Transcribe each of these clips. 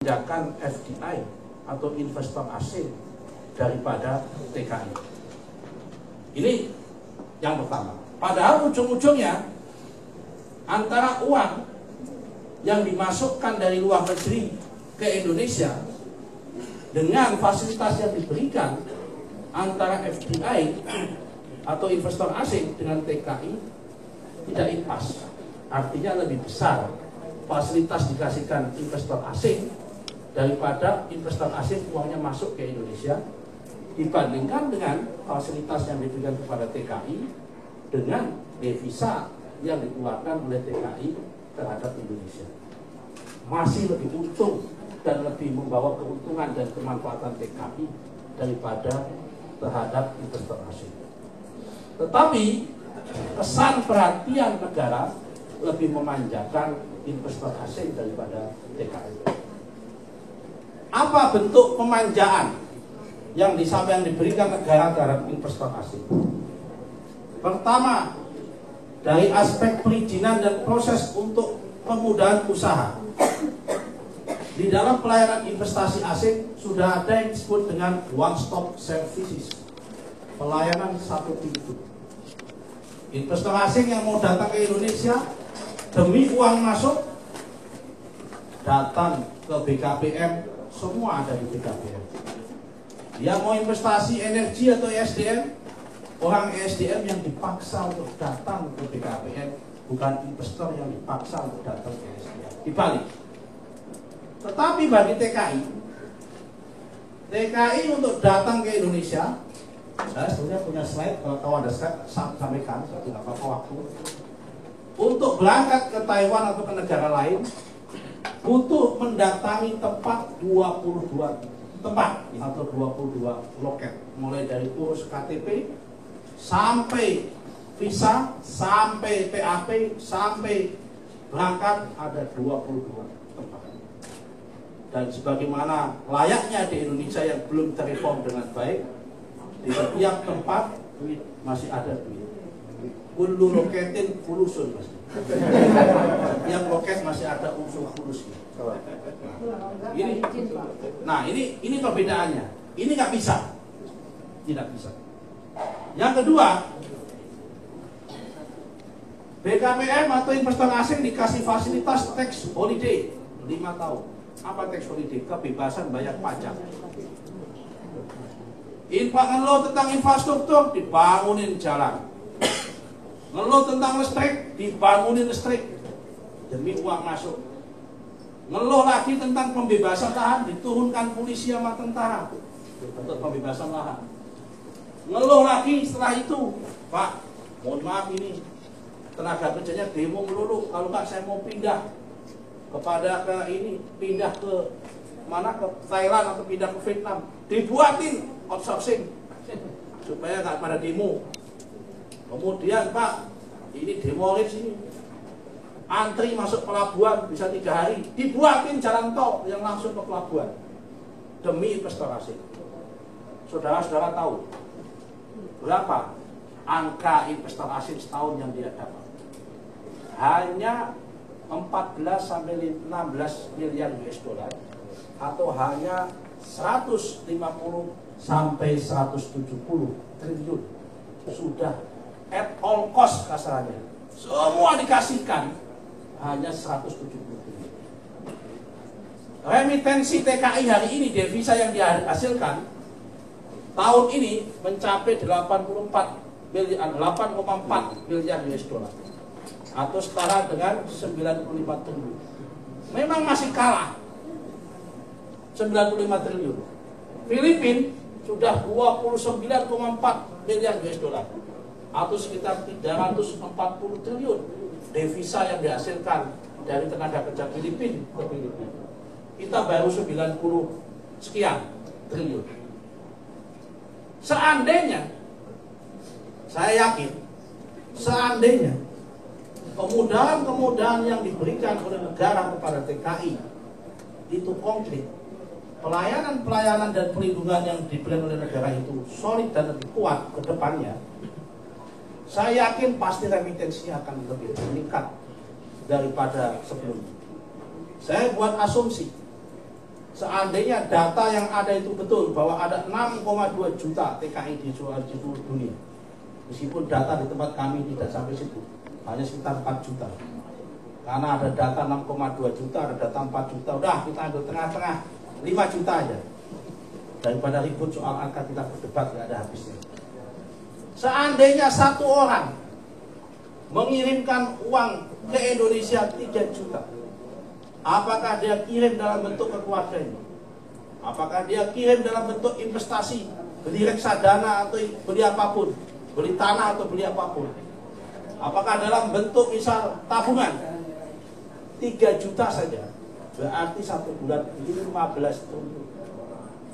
memanjakan FDI atau investor asing daripada TKI. Ini yang pertama. Padahal ujung-ujungnya antara uang yang dimasukkan dari luar negeri ke Indonesia dengan fasilitas yang diberikan antara FDI atau investor asing dengan TKI tidak impas. Artinya lebih besar fasilitas dikasihkan investor asing daripada investor asing uangnya masuk ke Indonesia dibandingkan dengan fasilitas yang diberikan kepada TKI dengan devisa yang dikeluarkan oleh TKI terhadap Indonesia. Masih lebih untung dan lebih membawa keuntungan dan kemanfaatan TKI daripada terhadap investor asing. Tetapi kesan perhatian negara lebih memanjakan investor asing daripada TKI. Apa bentuk pemanjaan yang diberikan negara terhadap investor asing? Pertama, dari aspek perizinan dan proses untuk kemudahan usaha. Di dalam pelayanan investasi asing sudah ada yang disebut dengan one stop services, pelayanan satu pintu. Investor asing yang mau datang ke Indonesia demi uang masuk, datang ke BKPM, semua ada di BKPM. Dia mau investasi energi atau ESDM, orang ESDM yang dipaksa untuk datang ke BKPM, bukan investor yang dipaksa untuk datang ke ESDM. Dibalik. Tetapi bagi TKI untuk datang ke Indonesia, saya sebenarnya punya slide, kalau ada slide sampaikan, saya tidak apa-apa waktu. Untuk berangkat ke Taiwan atau ke negara lain, butuh mendatangi tempat 22 tempat atau 22 loket, mulai dari urus KTP sampai visa, sampai PAP, sampai berangkat ada 22 tempat. Dan sebagaimana layaknya di Indonesia yang belum terreform dengan baik, di setiap tempat masih ada duit. Kullu loketin fulusun, Mas. Setiap loket masih ada unsur fulus. Ini perbedaannya. Ini nggak bisa, tidak bisa. Yang kedua, BKPM atau investor asing dikasih fasilitas tax holiday 5 tahun. Apa tax holiday? Kebebasan bayar pajak. Ngeluh tentang infrastruktur, dibangunin jalan. Ngeluh tentang listrik, dibangunin listrik demi uang masuk. Ngeluh lagi tentang pembebasan lahan, diturunkan polisi sama tentara untuk pembebasan lahan. Ngeluh lagi setelah itu, Pak, mohon maaf ini tenaga kerjanya demo melulu, kalau nggak saya mau pindah pindah ke mana, ke Thailand atau pindah ke Vietnam, dibuatin outsourcing supaya nggak pada demo. Kemudian Pak, ini demolis ini, antri masuk pelabuhan bisa 3 hari, dibuatin jalan tol yang langsung ke pelabuhan demi investor asing. Saudara-saudara tahu berapa angka investor asing setahun yang dia dapat? Hanya 14 sampai 16 miliar US dollar, atau hanya 150 sampai 170 triliun. Sudah at all cost kasarnya, semua dikasihkan, hanya 170 triliun. Remitensi TKI hari ini, devisa yang dihasilkan tahun ini mencapai 8,4 miliar US dollar, atau setara dengan 95 triliun. Memang masih kalah 95 triliun. Filipina sudah 29,4 miliar US dollar, atau sekitar 340 triliun devisa yang dihasilkan dari tenaga kerja Filipina ke Filipina. Kita baru 90 sekian triliun. Seandainya, saya yakin, seandainya kemudahan-kemudahan yang diberikan oleh negara kepada TKI itu konkret, pelayanan-pelayanan dan perlindungan yang diberikan oleh negara itu solid dan lebih kuat ke depannya, saya yakin pasti remitensinya akan lebih meningkat daripada sebelumnya. Saya buat asumsi, seandainya data yang ada itu betul bahwa ada 6,2 juta TKI di seluruh dunia, meskipun data di tempat kami tidak sampai situ, hanya sekitar 4 juta. Karena ada data 6,2 juta, ada data 4 juta, udah kita ambil tengah-tengah 5 juta aja. Daripada ribut soal angka kita berdebat gak ada habisnya. Seandainya satu orang mengirimkan uang ke Indonesia 3 juta, apakah dia kirim dalam bentuk ke keluarganya? Apakah dia kirim dalam bentuk investasi, beli reksadana atau beli apapun, beli tanah atau beli apapun? Apakah dalam bentuk misal tabungan? 3 juta saja, berarti satu bulan 15 triliun.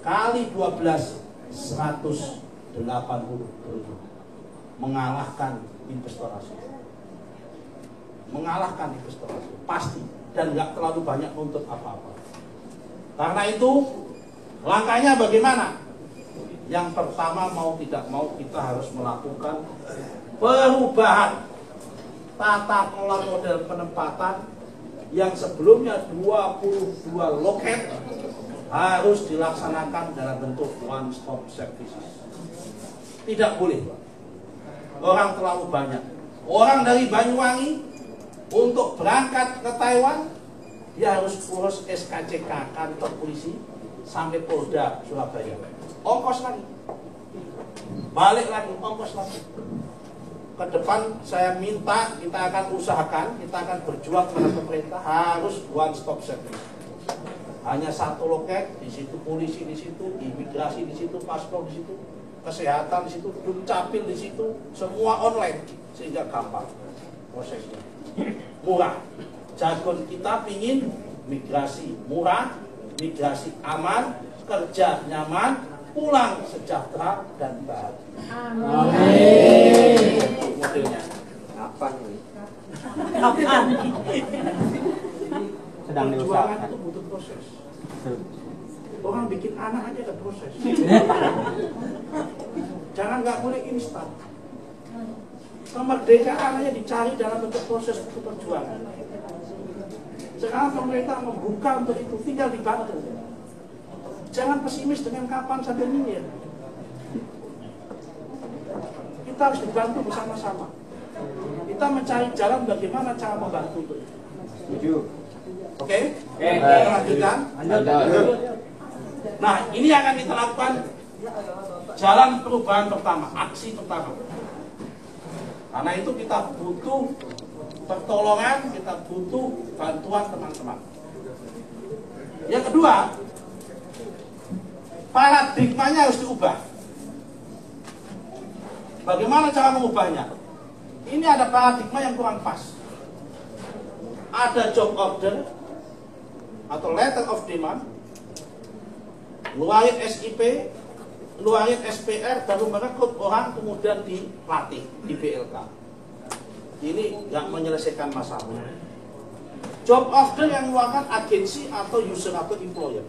Kali 12, 180 triliun. Mengalahkan investor asing. Mengalahkan investor asing, pasti. Dan nggak terlalu banyak nuntut apa-apa. Karena itu, langkahnya bagaimana? Yang pertama, mau tidak mau kita harus melakukan perubahan tata kelola model penempatan yang sebelumnya 22 loket harus dilaksanakan dalam bentuk one stop service. Tidak boleh, orang terlalu banyak. Orang dari Banyuwangi untuk berangkat ke Taiwan, dia harus urus SKCK, kantor polisi, sampai Polda Surabaya. Ongkos lagi, balik lagi, ongkos lagi. Ke depan saya minta, kita akan usahakan, kita akan berjuang pada pemerintah harus one stop service. Hanya satu loket, di situ polisi, di situ imigrasi, di situ paspor, di situ kesehatan, di situ dukcapil, di situ semua online, sehingga gampang prosesnya, murah. Jargon kita pingin migrasi murah, migrasi aman, kerja nyaman, pulang sejahtera dan bahagia. Amin. Modelnya. Kapan nih? Kapan? Sedang Perjuangan diusahakan. itu butuh proses. Orang bikin anak aja ada proses. Jangan nggak boleh instan. Kemerdekaan hanya dicari dalam bentuk proses perjuangan. Sekarang pemerintah membuka untuk itu, tinggal dibantu. Jangan pesimis dengan kapan sampai nyinyir. Kita harus dibantu bersama-sama. Kita mencari jalan bagaimana cara membantu itu. Setuju. Oke? Oke. Lanjutkan. Nah, ini yang akan kita lakukan jalan perubahan pertama, aksi pertama. Karena itu kita butuh pertolongan, kita butuh bantuan teman-teman. Yang kedua, paradigmanya harus diubah. Bagaimana cara mengubahnya? Ini ada paradigma yang kurang pas. Ada job order atau letter of demand, ngeluarin SIP, ngeluarin SPR, baru merekrut orang kemudian dilatih di BLK. Ini nggak menyelesaikan masalah. Job order yang mengeluarkan agensi atau user atau employer,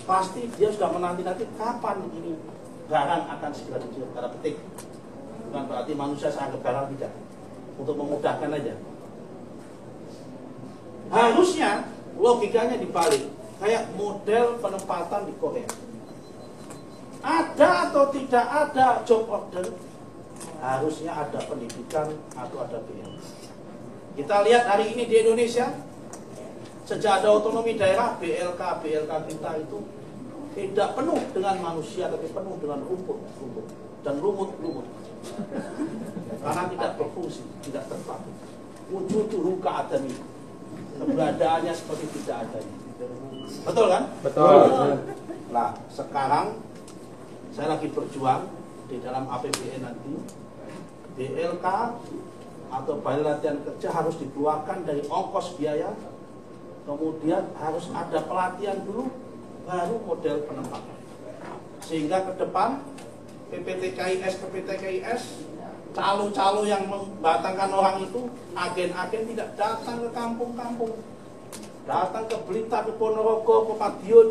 pasti dia sudah menanti-nanti kapan ini barang akan segera dikirim. Karena petik, bukan berarti manusia sangat barang, tidak, untuk memudahkan aja. Harusnya logikanya dibalik, kayak model penempatan di Korea. Ada atau tidak ada job order, harusnya ada pendidikan atau ada BM. Kita lihat hari ini di Indonesia, sejak ada otonomi daerah, BLK kita itu tidak penuh dengan manusia, tapi penuh dengan rumput dan lumut. Karena tidak berfungsi, tidak terpakai. Wujuduhu ka'adami, keberadaannya seperti tidak adanya. Betul kan? Betul. Nah, sekarang saya lagi berjuang di dalam APBN nanti, BLK atau Balai Latihan Kerja harus dikeluarkan dari ongkos biaya, kemudian harus ada pelatihan dulu, baru model penempatan. Sehingga ke depan PPTKIS, calo-calo yang membatangkan orang itu, agen-agen tidak datang ke kampung-kampung, datang ke Blitar, ke Ponorogo, ke Madiun,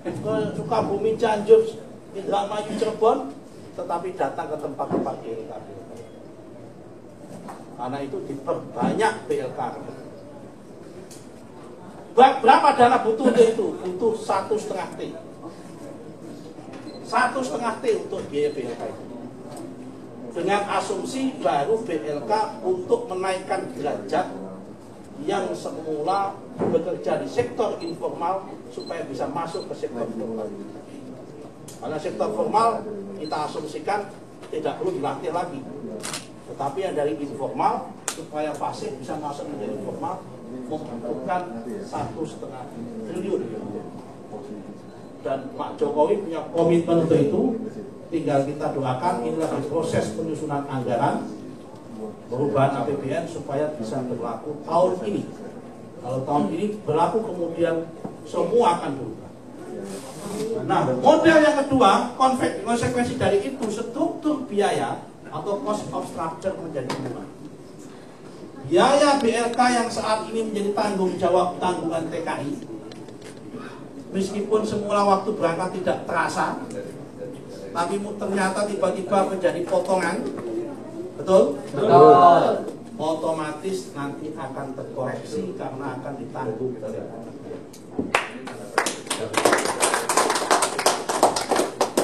ke Sukabumi, Cianjur, Indramayu, Cirebon, tetapi datang ke tempat-tempat BLK. Karena itu diperbanyak BLK. Berapa dana butuh untuk itu? Butuh 1,5 T. 1,5 T untuk biaya BLK itu. Dengan asumsi baru BLK untuk menaikkan derajat yang semula bekerja di sektor informal supaya bisa masuk ke sektor formal. Karena sektor formal kita asumsikan tidak perlu dilatih lagi, tetapi yang dari informal supaya fasih bisa masuk menjadi informal membutuhkan 1,5 triliun. Dan Pak Jokowi punya komitmen untuk itu. Tinggal kita doakan inilah proses penyusunan anggaran perubahan APBN supaya bisa berlaku tahun ini. Kalau tahun ini berlaku kemudian semua akan berubah. Nah, model yang kedua, konsekuensi dari itu struktur biaya atau cost of structure menjadi berubah. Biaya BLK yang saat ini menjadi tanggung jawab tanggungan TKI, meskipun semula waktu berangkat tidak terasa, tapi ternyata tiba-tiba menjadi potongan. Betul? Betul. Otomatis nanti akan terkoreksi karena akan ditanggung dari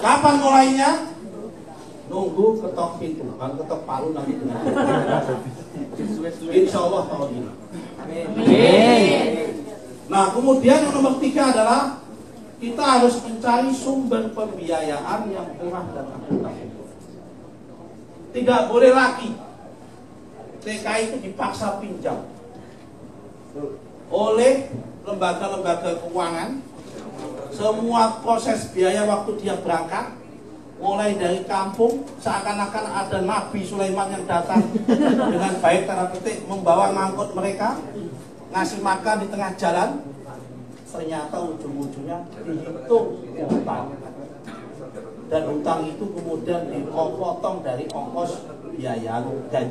kapan mulainya? Nunggu ketok pintu, bukan ketok palu nanti dengan insya Allah tahun ini. Amin. Nah, kemudian yang nomor 3 adalah kita harus mencari sumber pembiayaan yang murah dan akuntabel. Tidak boleh lagi TKI itu dipaksa pinjam oleh lembaga-lembaga keuangan. Semua proses biaya waktu dia berangkat, mulai dari kampung, seakan-akan ada Nabi Sulaiman yang datang dengan baik tanda petik membawa ngangkut mereka, ngasih makan di tengah jalan. Ternyata ujung-ujungnya dihitung hutang, dan hutang itu kemudian dipotong dari ongkos biaya gaji.